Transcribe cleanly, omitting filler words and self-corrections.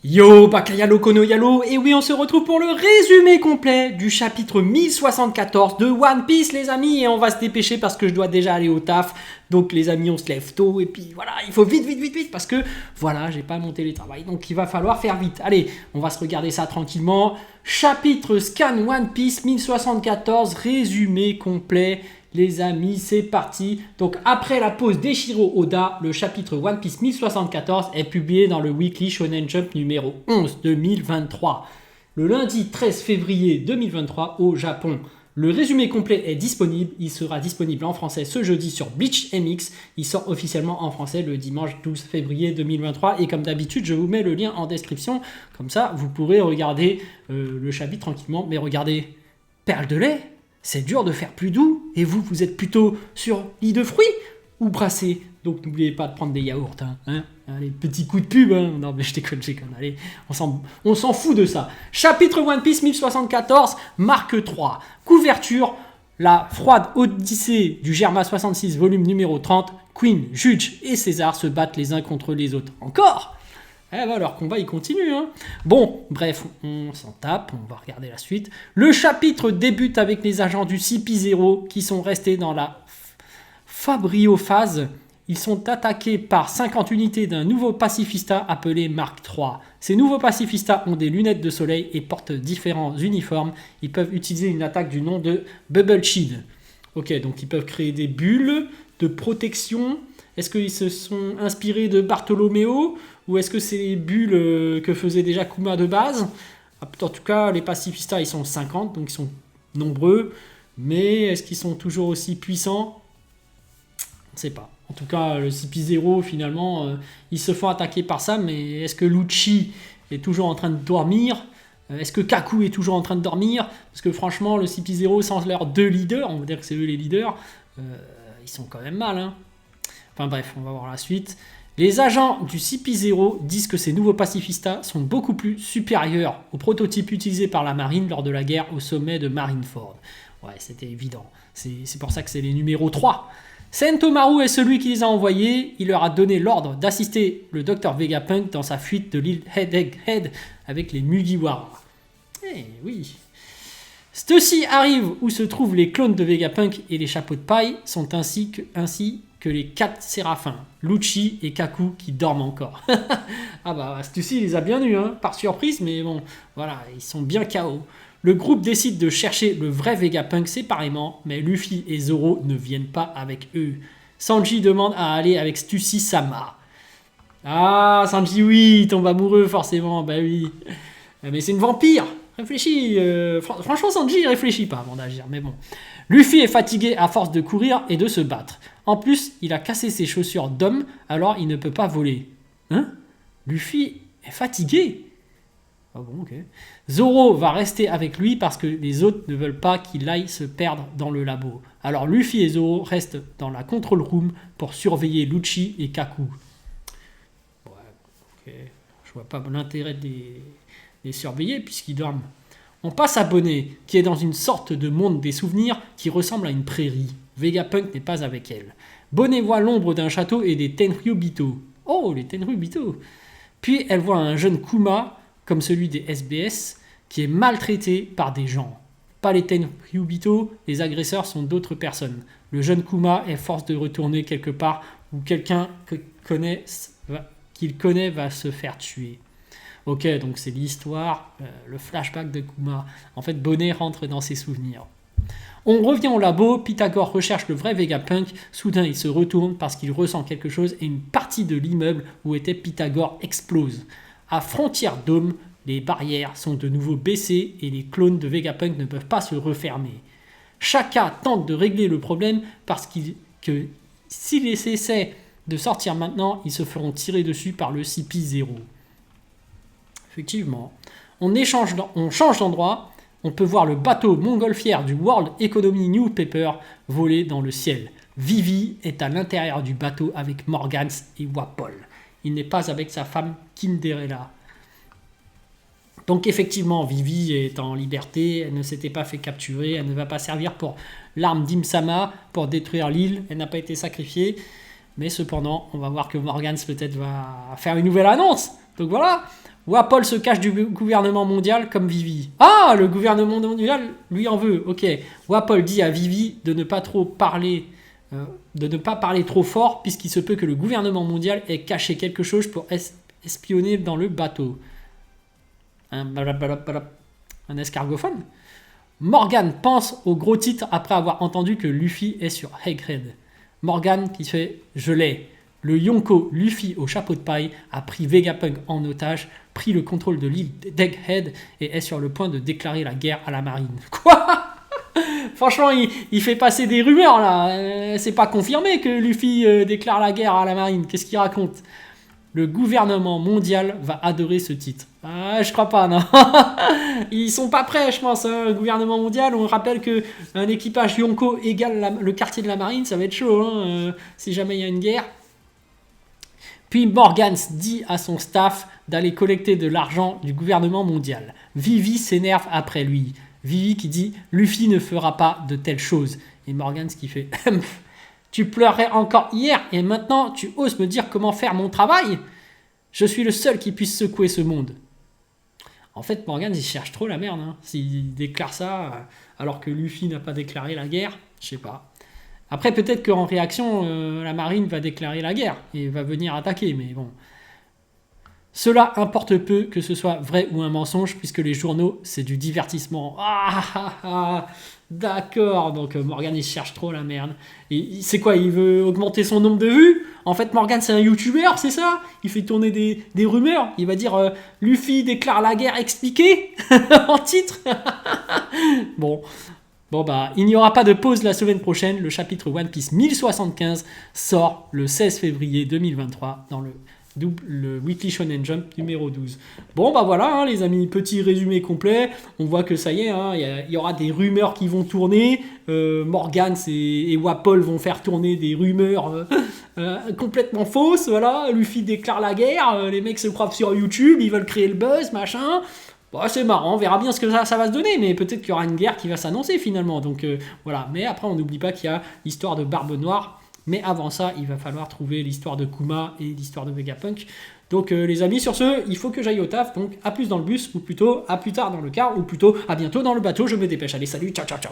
Yo, Bakayalo Kono Yalo, et oui, on se retrouve pour le résumé complet du chapitre 1074 de One Piece, les amis, et on va se dépêcher parce que je dois déjà aller au taf, donc les amis, on se lève tôt, et puis voilà, il faut vite, parce que voilà, j'ai pas mon télétravail, donc il va falloir faire vite. Allez, on va se regarder ça tranquillement. Chapitre Scan One Piece 1074, résumé complet. Les amis, c'est parti. Donc après la pause d'Eiichiro Oda, le chapitre One Piece 1074 est publié dans le Weekly Shonen Jump numéro 11 2023. Le lundi 13 février 2023 au Japon. Le résumé complet est disponible. Il sera disponible en français ce jeudi sur Bleach MX. Il sort officiellement en français le dimanche 12 février 2023. Et comme d'habitude, je vous mets le lien en description. Comme ça, vous pourrez regarder le chapitre tranquillement. Mais regardez, perle de lait. C'est dur de faire plus doux, et vous êtes plutôt sur lit de fruits ou brassé. Donc n'oubliez pas de prendre des yaourts, hein. Allez, petit coup de pub, hein. Non mais je déconne, allez, on s'en fout de ça. Chapitre One Piece 1074, marque 3. Couverture, la froide odyssée du Germa 66, volume numéro 30. Queen, Judge et César se battent les uns contre les autres. Encore ? Eh ben, leur combat il continue, hein. Bon, bref, on s'en tape, on va regarder la suite. Le chapitre débute avec les agents du CP0 qui sont restés dans la fabriophase. Ils sont attaqués par 50 unités d'un nouveau pacifista appelé Mark III. Ces nouveaux pacifistas ont des lunettes de soleil et portent différents uniformes. Ils peuvent utiliser une attaque du nom de Bubble Shield. Ok, donc ils peuvent créer des bulles de protection. Est-ce qu'ils se sont inspirés de Bartholoméo ou est-ce que c'est les bulles que faisait déjà Kuma de base? En tout cas, les pacifistas, ils sont 50, donc ils sont nombreux. Mais est-ce qu'ils sont toujours aussi puissants? On ne sait pas. En tout cas, le CP0, finalement, ils se font attaquer par ça. Mais est-ce que Lucci est toujours en train de dormir? Est-ce que Kaku est toujours en train de dormir? Parce que franchement, le CP0, sans leurs deux leaders, on va dire que c'est eux les leaders, ils sont quand même mal, hein. Enfin bref, on va voir la suite. Les agents du CP0 disent que ces nouveaux pacifistas sont beaucoup plus supérieurs aux prototypes utilisés par la marine lors de la guerre au sommet de Marineford. Ouais, c'était évident. C'est pour ça que c'est les numéros 3. Sentomaru est celui qui les a envoyés. Il leur a donné l'ordre d'assister le Dr Vegapunk dans sa fuite de l'île Head avec les Mugiwara. Eh oui. Stussy arrive où se trouvent les clones de Vegapunk et les chapeaux de paille sont ainsi que les 4 séraphins, Lucci et Kaku qui dorment encore. Ah bah Stussy les a bien eus, hein, par surprise, mais bon, voilà, ils sont bien KO. Le groupe décide de chercher le vrai Vegapunk séparément, mais Luffy et Zoro ne viennent pas avec eux. Sanji demande à aller avec Stussy Sama. Ah, Sanji, oui, il tombe amoureux forcément, bah oui. Mais c'est une vampire. Réfléchis, franchement Sanji il réfléchit pas avant d'agir, mais bon. Luffy est fatigué à force de courir et de se battre. En plus, il a cassé ses chaussures d'homme, alors il ne peut pas voler. Hein? Luffy est fatigué? Ah bon, ok. Zoro va rester avec lui parce que les autres ne veulent pas qu'il aille se perdre dans le labo. Alors Luffy et Zoro restent dans la control room pour surveiller Lucci et Kaku. Ouais, ok. Je vois pas l'intérêt de les surveiller puisqu'ils dorment. On passe à Bonnet, qui est dans une sorte de monde des souvenirs qui ressemble à une prairie. Vegapunk n'est pas avec elle. Bonnet voit l'ombre d'un château et des Tenryubito. Oh, les Tenryubito! Puis elle voit un jeune Kuma, comme celui des SBS, qui est maltraité par des gens. Pas les Tenryubito, les agresseurs sont d'autres personnes. Le jeune Kuma est forcé de retourner quelque part où quelqu'un qu'il connaît va se faire tuer. Ok, donc c'est l'histoire, le flashback de Kuma. En fait, Bonnet rentre dans ses souvenirs. On revient au labo, Pythagore recherche le vrai Vegapunk. Soudain, il se retourne parce qu'il ressent quelque chose et une partie de l'immeuble où était Pythagore explose. À Frontier Dome, les barrières sont de nouveau baissées et les clones de Vegapunk ne peuvent pas se refermer. Shaka tente de régler le problème parce que s'ils essaient de sortir maintenant, ils se feront tirer dessus par le CP0. Effectivement. On change d'endroit. On peut voir le bateau montgolfière du World Economy Newspaper voler dans le ciel. Vivi est à l'intérieur du bateau avec Morgans et Wapol. Il n'est pas avec sa femme Kinderella. Donc effectivement, Vivi est en liberté. Elle ne s'était pas fait capturer. Elle ne va pas servir pour l'arme d'Imsama pour détruire l'île. Elle n'a pas été sacrifiée. Mais cependant, on va voir que Morgans peut-être va faire une nouvelle annonce. Donc voilà. Wapol se cache du gouvernement mondial comme Vivi. Ah, le gouvernement mondial lui en veut. Ok. Wapol dit à Vivi de ne pas parler trop fort puisqu'il se peut que le gouvernement mondial ait caché quelque chose pour espionner dans le bateau. Un escargophone. Morgan pense au gros titre après avoir entendu que Luffy est sur Egghead. Morgan qui fait « Je l'ai ». Le Yonko Luffy au chapeau de paille a pris Vegapunk en otage, pris le contrôle de l'île d'Egghead et est sur le point de déclarer la guerre à la marine. Quoi? Franchement, il fait passer des rumeurs là. C'est pas confirmé que Luffy déclare la guerre à la marine. Qu'est-ce qu'il raconte? Le gouvernement mondial va adorer ce titre. Ah, je crois pas, non. Ils sont pas prêts, je pense. Hein. Le gouvernement mondial, on rappelle qu'un équipage Yonko égale le quartier de la marine, ça va être chaud hein, si jamais il y a une guerre. Puis Morgans dit à son staff d'aller collecter de l'argent du gouvernement mondial. Vivi s'énerve après lui. Vivi qui dit « Luffy ne fera pas de telles choses ». Et Morgans qui fait « Tu pleurais encore hier et maintenant tu oses me dire comment faire mon travail ? Je suis le seul qui puisse secouer ce monde. » En fait, Morgans, il cherche trop la merde. Hein. S'il déclare ça alors que Luffy n'a pas déclaré la guerre, je sais pas. Après, peut-être qu'en réaction, la marine va déclarer la guerre et va venir attaquer, mais bon. Cela importe peu que ce soit vrai ou un mensonge, puisque les journaux, c'est du divertissement. D'accord, donc Morgan, il cherche trop la merde. Et c'est quoi, il veut augmenter son nombre de vues? En fait, Morgan, c'est un youtubeur, c'est ça? Il fait tourner des rumeurs. Il va dire Luffy déclare la guerre expliquée en titre. Bon, bah, il n'y aura pas de pause la semaine prochaine. Le chapitre One Piece 1075 sort le 16 février 2023 dans le Weekly Shonen Jump numéro 12. Bon, bah voilà, hein, les amis, petit résumé complet. On voit que ça y est, hein, il y aura des rumeurs qui vont tourner. Morgans et Wapol vont faire tourner des rumeurs complètement fausses. Voilà, Luffy déclare la guerre. Les mecs se croient sur YouTube, ils veulent créer le buzz, machin. Bon, c'est marrant, on verra bien ce que ça va se donner, mais peut-être qu'il y aura une guerre qui va s'annoncer finalement. Donc voilà, mais après on n'oublie pas qu'il y a l'histoire de Barbe Noire, mais avant ça, il va falloir trouver l'histoire de Kuma et l'histoire de Vegapunk. Donc les amis, sur ce, il faut que j'aille au taf, donc à plus dans le bus, ou plutôt à plus tard dans le car, ou plutôt à bientôt dans le bateau, je me dépêche. Allez, salut, ciao, ciao, ciao.